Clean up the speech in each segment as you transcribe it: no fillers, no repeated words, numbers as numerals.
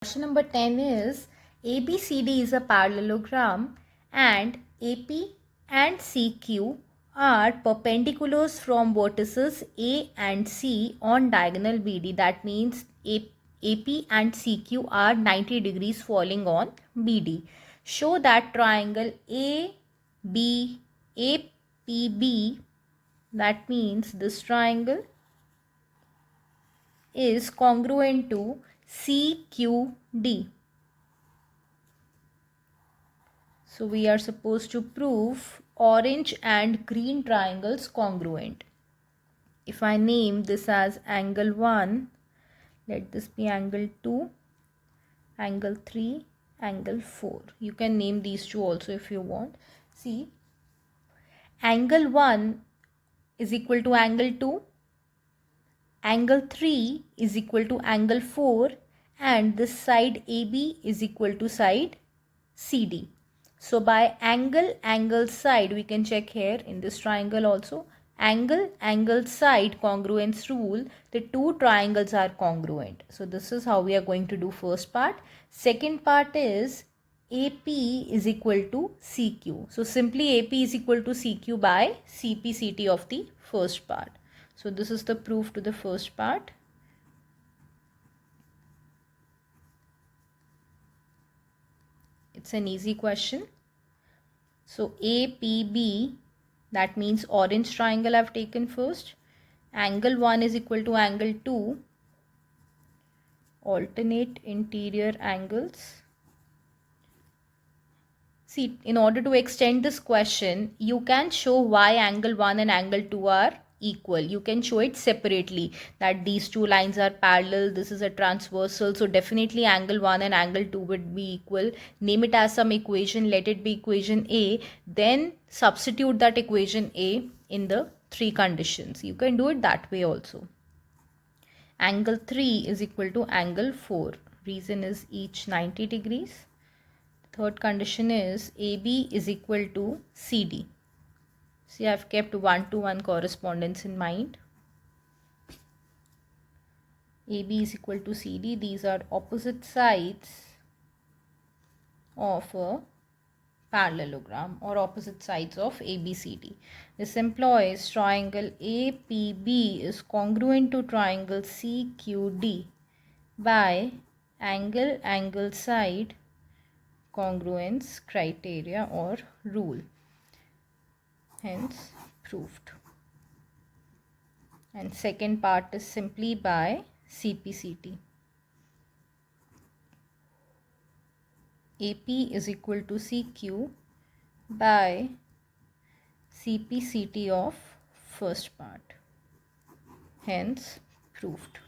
Question number 10 is ABCD is a parallelogram and AP and CQ are perpendiculars from vertices A and C on diagonal BD. That means AP and CQ are 90 degrees falling on BD. Show that triangle APB, that means this triangle is congruent to CQD. So we are supposed to prove orange and green triangles congruent. If I name this as angle 1, let this be angle 2, angle 3, angle 4. You can name these two also if you want. See, angle 1 is equal to angle 2, angle 3 is equal to angle 4, and this side AB is equal to side CD. So by angle side, we can check here in this triangle also. Angle side congruence rule, the two triangles are congruent. So this is how we are going to do first part. Second part is AP is equal to CQ. So simply AP is equal to CQ by CPCT of the first part. So this is the proof to the first part. It's an easy question. So APB, that means orange triangle I've taken first. Angle 1 is equal to angle 2. Alternate interior angles. See, in order to extend this question, you can show why angle 1 and angle 2 are equal. You can show it separately, that these two lines are parallel, this is a transversal, so definitely angle 1 and angle 2 would be equal. Name it as some equation, let it be equation A, then substitute that equation A in the three conditions. You can do it that way also. Angle 3 is equal to angle 4. Reason is each 90 degrees. Third condition is AB is equal to CD. See, I have kept 1-to-1 correspondence in mind. AB is equal to CD. These are opposite sides of a parallelogram or opposite sides of ABCD. This implies triangle APB is congruent to triangle CQD by angle side congruence criteria or rule. Hence proved. And second part is simply by CPCT. AP is equal to CQ by CPCT of first part. Hence proved.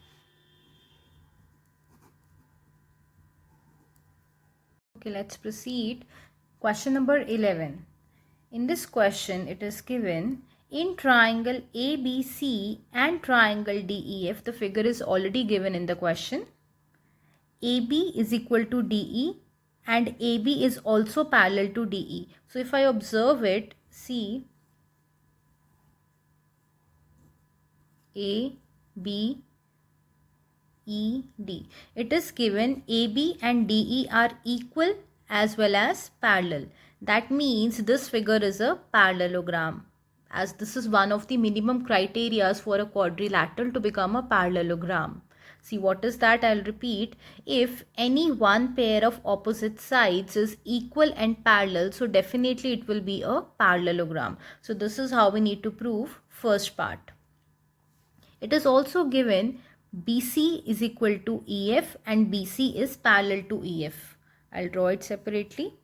Okay, let's proceed. Question number 11. In this question, it is given in triangle ABC and triangle DEF. The figure is already given in the question. AB is equal to DE and AB is also parallel to DE. So if I observe it, see A, B, E, D. It is given AB and DE are equal as well as parallel. That means this figure is a parallelogram, as this is one of the minimum criteria for a quadrilateral to become a parallelogram. See, what is that? I'll repeat. If any one pair of opposite sides is equal and parallel, so definitely it will be a parallelogram. So this is how we need to prove first part. It is also given BC is equal to EF and BC is parallel to EF. I'll draw it separately.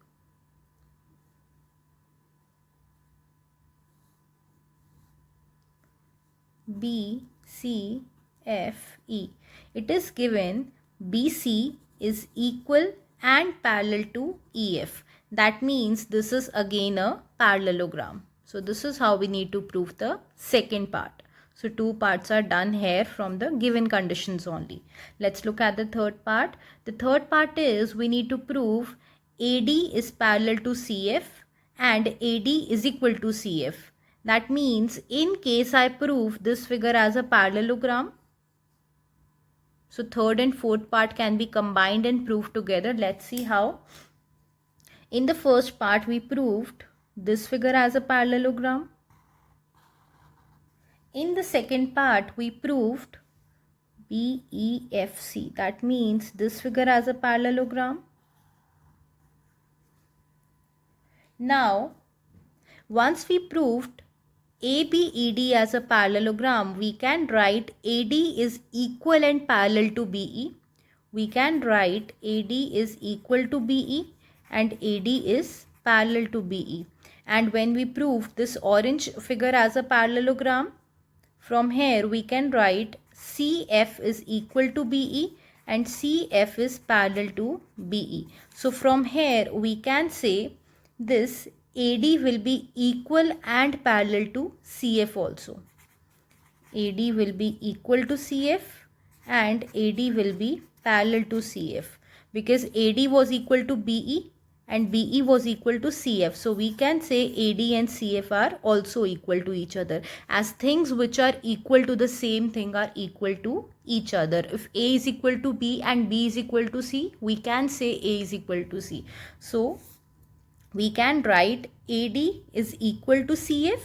B, C, F, E. It is given BC is equal and parallel to EF. That means this is again a parallelogram. So this is how we need to prove the second part. So two parts are done here from the given conditions only. Let's look at the third part. The third part is we need to prove AD is parallel to CF and AD is equal to CF. That means in case I prove this figure as a parallelogram, So third and fourth part can be combined and proved together. Let's see how. In the first part, we proved this figure as a parallelogram. In the second part, we proved BEFC. That means this figure as a parallelogram. Now, once we proved ABED as a parallelogram, we can write AD is equal and parallel to BE. We can write AD is equal to BE and AD is parallel to BE. And when we proved this orange figure as a parallelogram, from here we can write CF is equal to BE and CF is parallel to BE. So from here we can say this AD will be equal and parallel to CF also. AD will be equal to CF and AD will be parallel to CF, because AD was equal to BE and BE was equal to CF. So we can say AD and CF are also equal to each other, as things which are equal to the same thing are equal to each other. If A is equal to B and B is equal to C, we can say A is equal to C. So we can write AD is equal to CF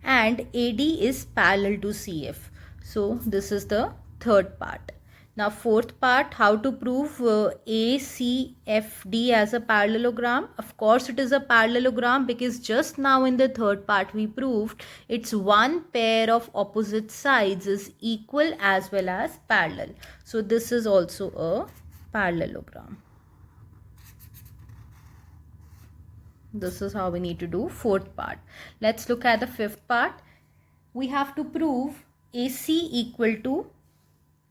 and AD is parallel to CF. So this is the third part. Now fourth part, how to prove ACFD as a parallelogram. Of course it is a parallelogram because just now in the third part we proved its one pair of opposite sides is equal as well as parallel. So this is also a parallelogram. This is how we need to do fourth part. Let's look at the fifth part. We have to prove AC equal to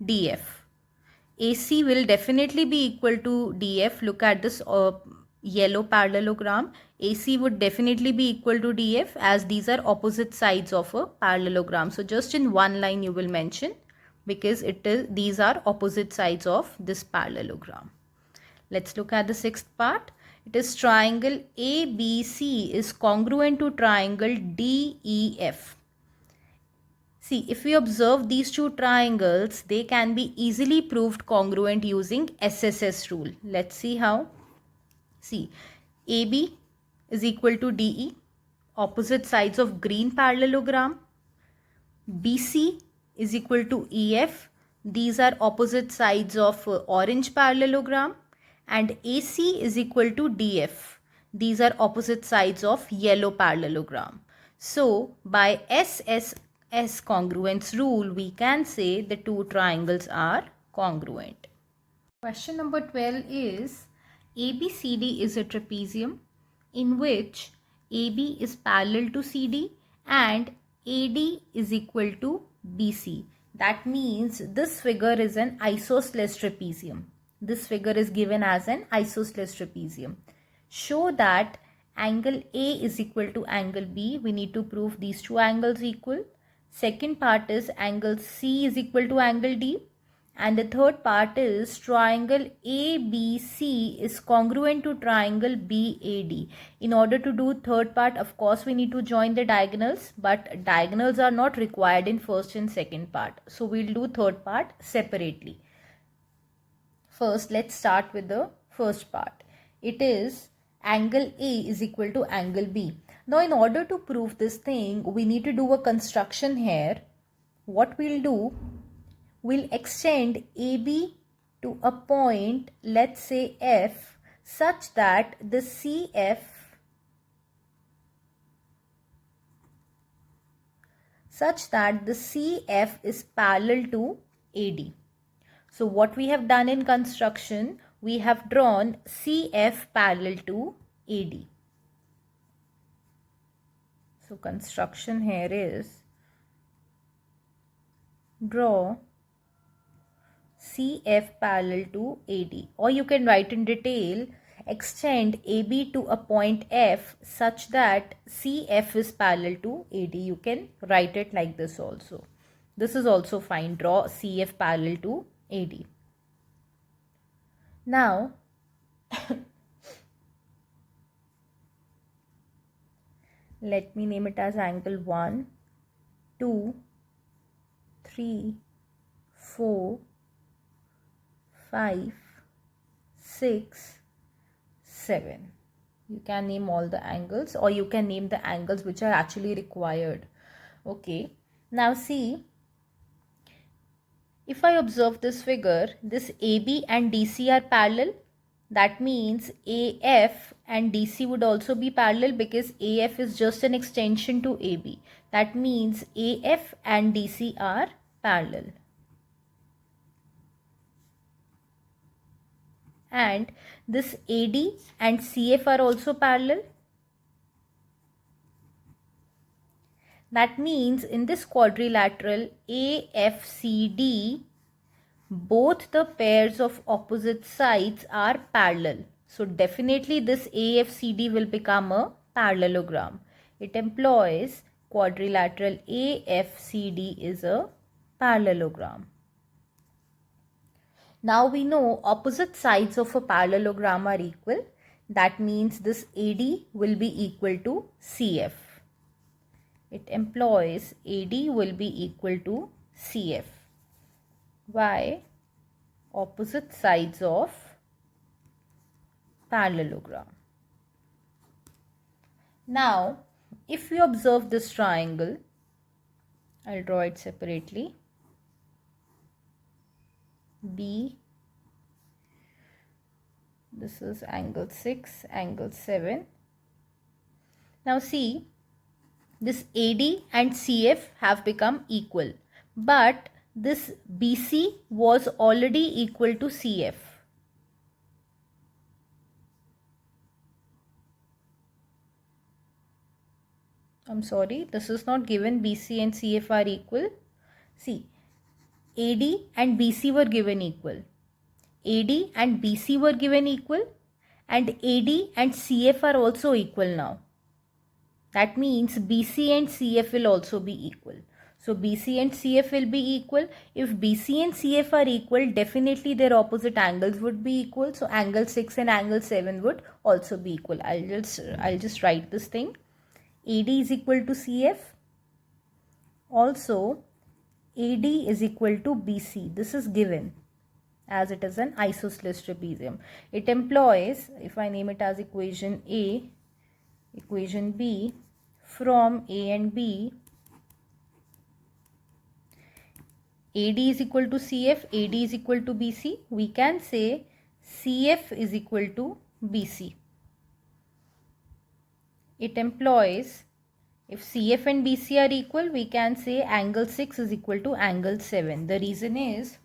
DF. AC will definitely be equal to DF. Look at this yellow parallelogram. AC would definitely be equal to DF, as these are opposite sides of a parallelogram. So just in one line you will mention, because these are opposite sides of this parallelogram. Let's look at the sixth part. It is triangle ABC is congruent to triangle DEF. See, if we observe these two triangles, they can be easily proved congruent using SSS rule. Let's see how. See, AB is equal to DE, opposite sides of green parallelogram. BC is equal to EF. These are opposite sides of orange parallelogram. And AC is equal to DF. These are opposite sides of yellow parallelogram. So by SSS congruence rule, we can say the two triangles are congruent. Question number 12 is, ABCD is a trapezium in which AB is parallel to CD and AD is equal to BC. That means this figure is an isosceles trapezium. This figure is given as an isosceles trapezium. Show that angle A is equal to angle B. We need to prove these two angles equal. Second part is angle C is equal to angle D. And the third part is triangle ABC is congruent to triangle BAD. In order to do third part, of course, we need to join the diagonals, but diagonals are not required in first and second part. So we'll do third part separately. First, let's start with the first part. It is angle A is equal to angle B. Now, in order to prove this thing, we need to do a construction here. What we'll do, we'll extend AB to a point, let's say F, such that the CF is parallel to AD. So what we have done in construction, we have drawn CF parallel to AD. So construction here is, draw CF parallel to AD, or you can write in detail, extend AB to a point F such that CF is parallel to AD. You can write it like this also. This is also fine. Draw CF parallel to AD. Now, let me name it as angle 1, 2, 3, 4, 5, 6, 7. You can name all the angles, or you can name the angles which are actually required. Okay. Now see, if I observe this figure, this AB and DC are parallel. That means AF and DC would also be parallel because AF is just an extension to AB. That means AF and DC are parallel. And this AD and CF are also parallel. That means in this quadrilateral AFCD, both the pairs of opposite sides are parallel. So definitely this AFCD will become a parallelogram. It employs quadrilateral AFCD is a parallelogram. Now we know opposite sides of a parallelogram are equal. That means this AD will be equal to CF. It employs AD will be equal to CF. Why? Opposite sides of parallelogram. Now, if we observe this triangle, I'll draw it separately. B, this is angle 6, angle 7. Now see, this AD and CF have become equal, but this BC was already equal to CF. I'm sorry, this is not given. BC and CF are equal. See, AD and BC were given equal. AD and BC were given equal, and AD and CF are also equal now. That means BC and CF will also be equal. So BC and CF will be equal. If BC and CF are equal, definitely their opposite angles would be equal. So angle 6 and angle 7 would also be equal. I'll just write this thing. AD is equal to CF. Also, AD is equal to BC. This is given as it is an isosceles trapezium. It employs, if I name it as equation A, equation B, from A and B, AD is equal to CF, AD is equal to BC. We can say CF is equal to BC. It employs, if CF and BC are equal, we can say angle 6 is equal to angle 7. The reason is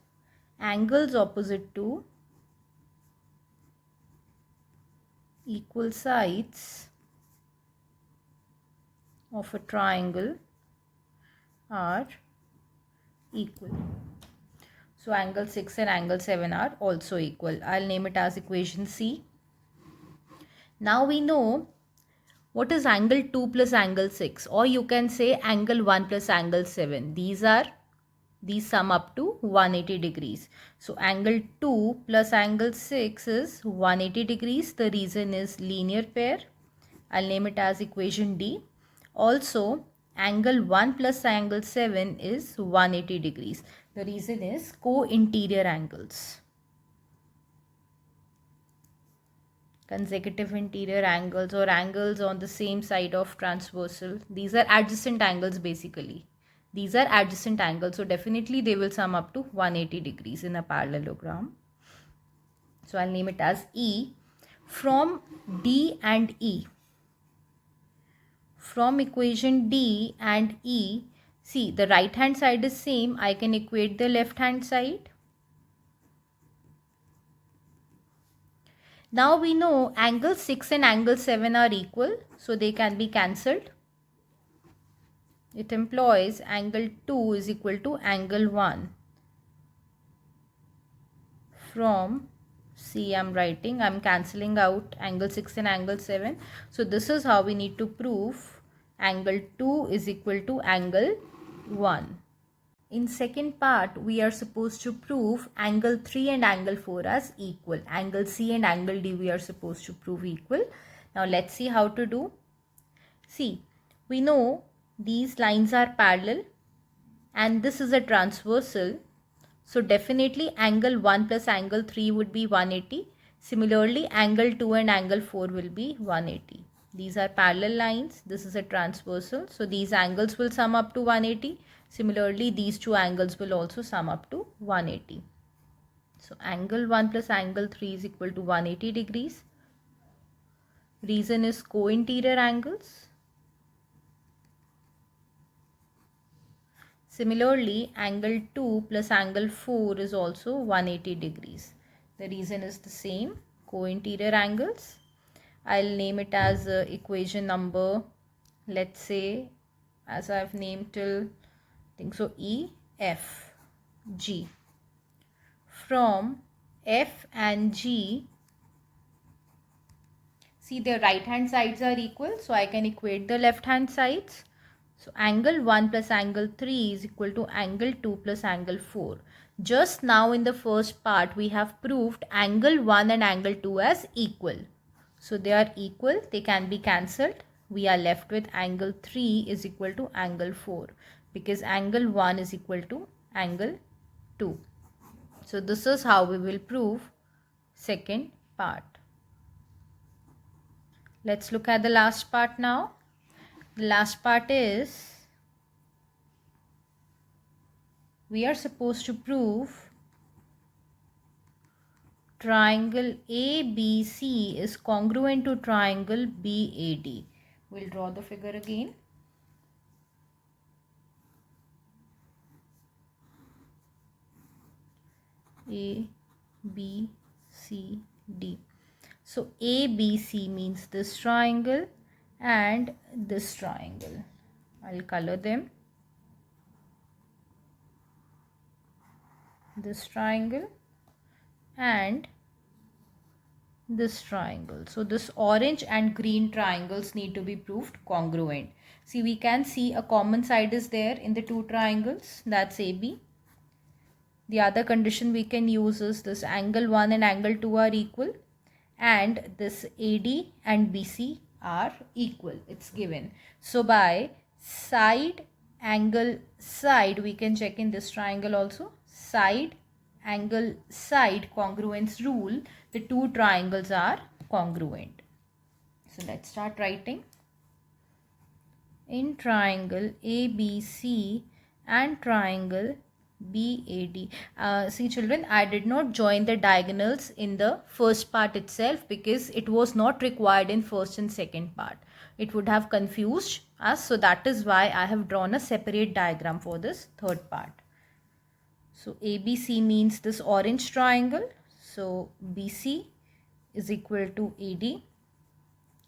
angles opposite to equal sides of a triangle are equal. So angle 6 and angle 7 are also equal. I'll name it as equation C. Now we know what is angle 2 plus angle 6, or you can say angle 1 plus angle 7. These sum up to 180 degrees. So angle 2 plus angle 6 is 180 degrees. The reason is linear pair. I'll name it as equation D. Also, angle 1 plus angle 7 is 180 degrees. The reason is co-interior angles. Consecutive interior angles, or angles on the same side of transversal. These are adjacent angles basically. These are adjacent angles. So definitely they will sum up to 180 degrees in a parallelogram. So I'll name it as E. From D and E, from equation D and E, see, the right hand side is same. I can equate the left hand side. Now we know angle 6 and angle 7 are equal, so they can be cancelled. It employs angle 2 is equal to angle 1. From, see, I'm cancelling out angle 6 and angle 7. So this is how we need to prove angle 2 is equal to angle 1. In second part, we are supposed to prove angle 3 and angle 4 as equal. Angle C and angle D we are supposed to prove equal. Now let's see how to do. See, we know these lines are parallel and this is a transversal. So definitely angle 1 plus angle 3 would be 180. Similarly, angle 2 and angle 4 will be 180. These are parallel lines. This is a transversal. So these angles will sum up to 180. Similarly, these two angles will also sum up to 180. So angle 1 plus angle 3 is equal to 180 degrees. Reason is co-interior angles. Similarly, angle 2 plus angle 4 is also 180 degrees. The reason is the same, co-interior angles. I'll name it as equation number, let's say, as I've named till, I think so, E, F, G. From F and G, see their right hand sides are equal, so I can equate the left hand sides. So angle 1 plus angle 3 is equal to angle 2 plus angle 4. Just now in the first part we have proved angle 1 and angle 2 as equal. So they are equal, they can be cancelled. We are left with angle 3 is equal to angle 4 because angle 1 is equal to angle 2. So this is how we will prove second part. Let's look at the last part now. The last part is we are supposed to prove triangle ABC is congruent to triangle BAD. We'll draw the figure again. A, B, C, D. So ABC means this triangle and this triangle. I'll color them. This triangle and this triangle. So this orange and green triangles need to be proved congruent. See, we can see a common side is there in the two triangles, that's AB. The other condition we can use is this angle 1 and angle 2 are equal and this AD and BC are equal. It's given. So by side angle side we can check in this triangle also. Side angle side congruence rule, the two triangles are congruent. So let's start writing. In triangle ABC and triangle BAD. See children, I did not join the diagonals in the first part itself because it was not required in first and second part. It would have confused us, so that is why I have drawn a separate diagram for this third part. So ABC means this orange triangle. So BC is equal to AD.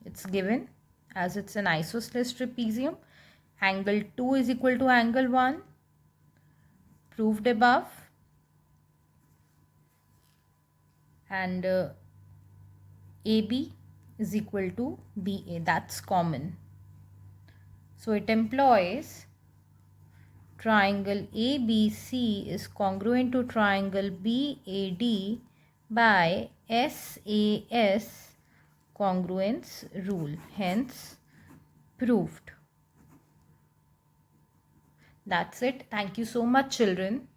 It's given as it's an isosceles trapezium. Angle 2 is equal to angle 1. Proved above. And AB is equal to BA. That's common. So it employs triangle ABC is congruent to triangle BAD by SAS congruence rule. Hence, proved. That's it. Thank you so much, children.